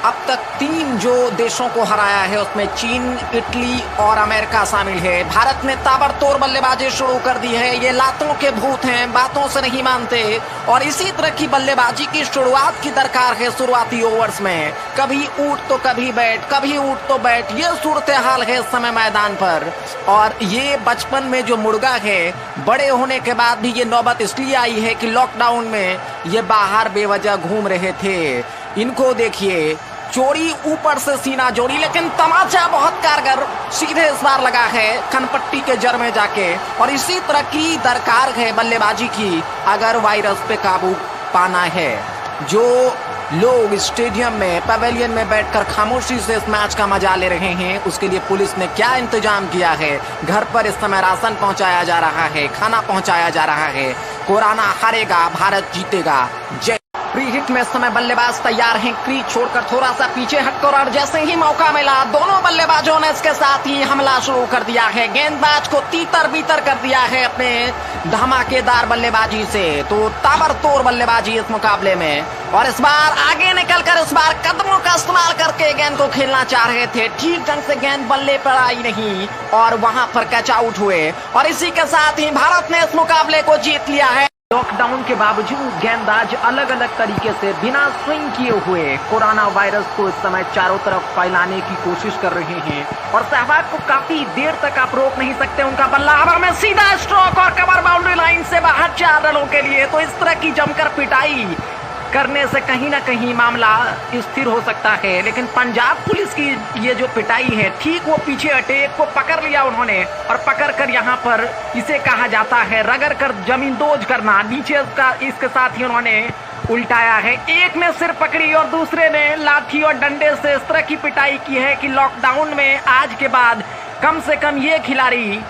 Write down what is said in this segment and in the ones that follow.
अब तक 3 जो देशों को हराया है उसमें चीन, इटली और अमेरिका शामिल है। भारत ने ताबड़तोड़ बल्लेबाजी शुरू कर दी है। ये लातों के भूत हैं, बातों से नहीं मानते और इसी तरह की बल्लेबाजी की शुरुआत की दरकार है। शुरुआती ओवर्स में कभी ऊट तो कभी बैट, कभी ऊट तो बैट, ये सूरत हाल है इस समय मैदान पर। और ये बचपन में जो मुर्गा है, बड़े होने के बाद भी ये नौबत इसलिए आई है कि लॉकडाउन में ये बाहर बेवजह घूम रहे थे। इनको देखिए, चोरी ऊपर से सीना जोड़ी, लेकिन तमाचा बहुत कारगर सीधे इस बार लगा है कनपट्टी के जड़ में जाके। और इसी तरह की दरकार है बल्लेबाजी की अगर वायरस पे काबू पाना है। जो लोग स्टेडियम में, पवेलियन में बैठकर खामोशी से इस मैच का मजा ले रहे हैं, उसके लिए पुलिस ने क्या इंतजाम किया है। घर पर इस समय राशन पहुंचाया जा रहा है, खाना पहुंचाया जा रहा है। कोरोना हारेगा, भारत जीतेगा। जय। प्री हिट में इस समय बल्लेबाज तैयार हैं। क्रीज छोड़कर थोड़ा सा पीछे हटकर और जैसे ही मौका मिला दोनों बल्लेबाजों ने इसके साथ ही हमला शुरू कर दिया है। गेंदबाज को तीतर बीतर कर दिया है अपने धमाकेदार बल्लेबाजी से। तो ताबड़तोड़ बल्लेबाजी इस मुकाबले में। और इस बार आगे निकलकर इस बार कदमों का इस्तेमाल करके गेंद को खेलना चाह रहे थे। ठीक ढंग से गेंद बल्ले पर आई नहीं और वहां पर कैच आउट हुए। और इसी के साथ ही भारत ने इस मुकाबले को जीत लिया है। लॉकडाउन के बावजूद गेंदबाज अलग अलग तरीके से बिना स्विंग किए हुए कोरोना वायरस को इस समय चारों तरफ फैलाने की कोशिश कर रहे हैं। और सहवाग को काफी देर तक आप रोक नहीं सकते। उनका बल्ला हवा में सीधा स्ट्रोक और कवर बाउंड्री लाइन से बाहर 4 रनों के लिए। तो इस तरह की जमकर पिटाई करने से कहीं ना कहीं मामला स्थिर हो सकता है। लेकिन पंजाब पुलिस की ये जो पिटाई है, ठीक वो पीछे हटे, एक को पकड़ लिया उन्होंने और पकड़ कर यहाँ पर इसे कहा जाता है रगड़ कर जमीन दोज करना। नीचे का इसके साथ ही उन्होंने उल्टाया है। एक ने सिर पकड़ी और दूसरे ने लाठी और डंडे से इस तरह की पिटाई की है कि लॉकडाउन में आज के बाद कम से कम ये खिलाड़ी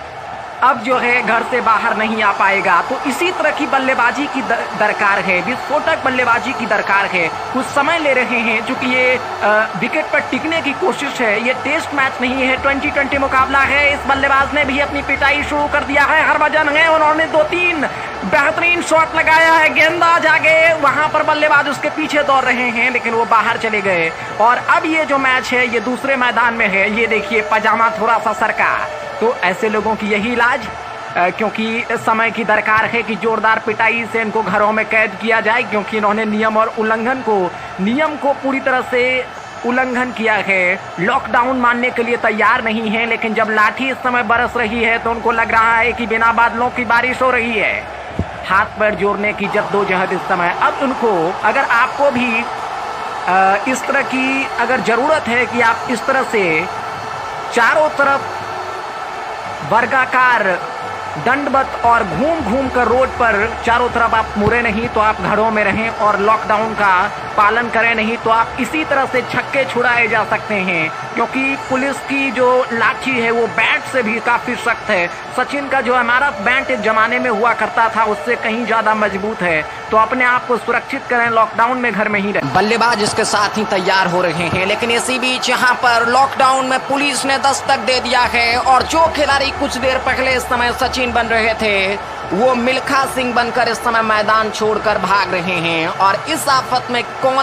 अब जो है घर से बाहर नहीं आ पाएगा। तो इसी तरह की बल्लेबाजी की दरकार है, विस्फोटक बल्लेबाजी की दरकार है। कुछ समय ले रहे हैं चूंकि ये विकेट पर टिकने की कोशिश है। ये टेस्ट मैच नहीं है, 2020 मुकाबला है। इस बल्लेबाज ने भी अपनी पिटाई शुरू कर दिया है। हरभजन है, उन्होंने 2-3 बेहतरीन शॉट लगाया है। गेंदबाज आगे, वहां पर बल्लेबाज उसके पीछे दौड़ रहे हैं लेकिन वो बाहर चले गए। और अब ये जो मैच है ये दूसरे मैदान में है। ये देखिए पजामा थोड़ा सा सरका। तो ऐसे लोगों की यही इलाज, क्योंकि समय की दरकार है कि जोरदार पिटाई से इनको घरों में कैद किया जाए, क्योंकि इन्होंने नियम को पूरी तरह से उल्लंघन किया है। लॉकडाउन मानने के लिए तैयार नहीं है, लेकिन जब लाठी इस समय बरस रही है तो उनको लग रहा है कि बिना बादलों की बारिश हो रही है। हाथ पैर जोड़ने की जद्दोजहद इस समय। अब उनको, अगर आपको भी इस तरह की अगर जरूरत है कि आप इस तरह से चारों तरफ वर्गाकार दंडवत और घूम घूम कर रोड पर चारों तरफ आप मुड़े नहीं तो आप घरों में रहें और लॉकडाउन का पालन करें, नहीं तो आप इसी तरह से छक्के छुड़ाए जा सकते हैं। क्योंकि पुलिस की जो लाठी है वो बैट से भी काफी सख्त है। सचिन का जो इमारत बैट एक जमाने में हुआ करता था उससे कहीं ज्यादा मजबूत है। तो अपने आप को सुरक्षित करें, लॉकडाउन में घर में ही रहें। बल्लेबाज इसके साथ ही तैयार हो रहे हैं, लेकिन इसी बीच यहाँ पर लॉकडाउन में पुलिस ने दस्तक दे दिया है। और जो खिलाड़ी कुछ देर पहले इस समय सचिन बन रहे थे वो मिल्खा सिंह बनकर इस समय मैदान छोड़कर भाग रहे हैं। और इस आफत में कौन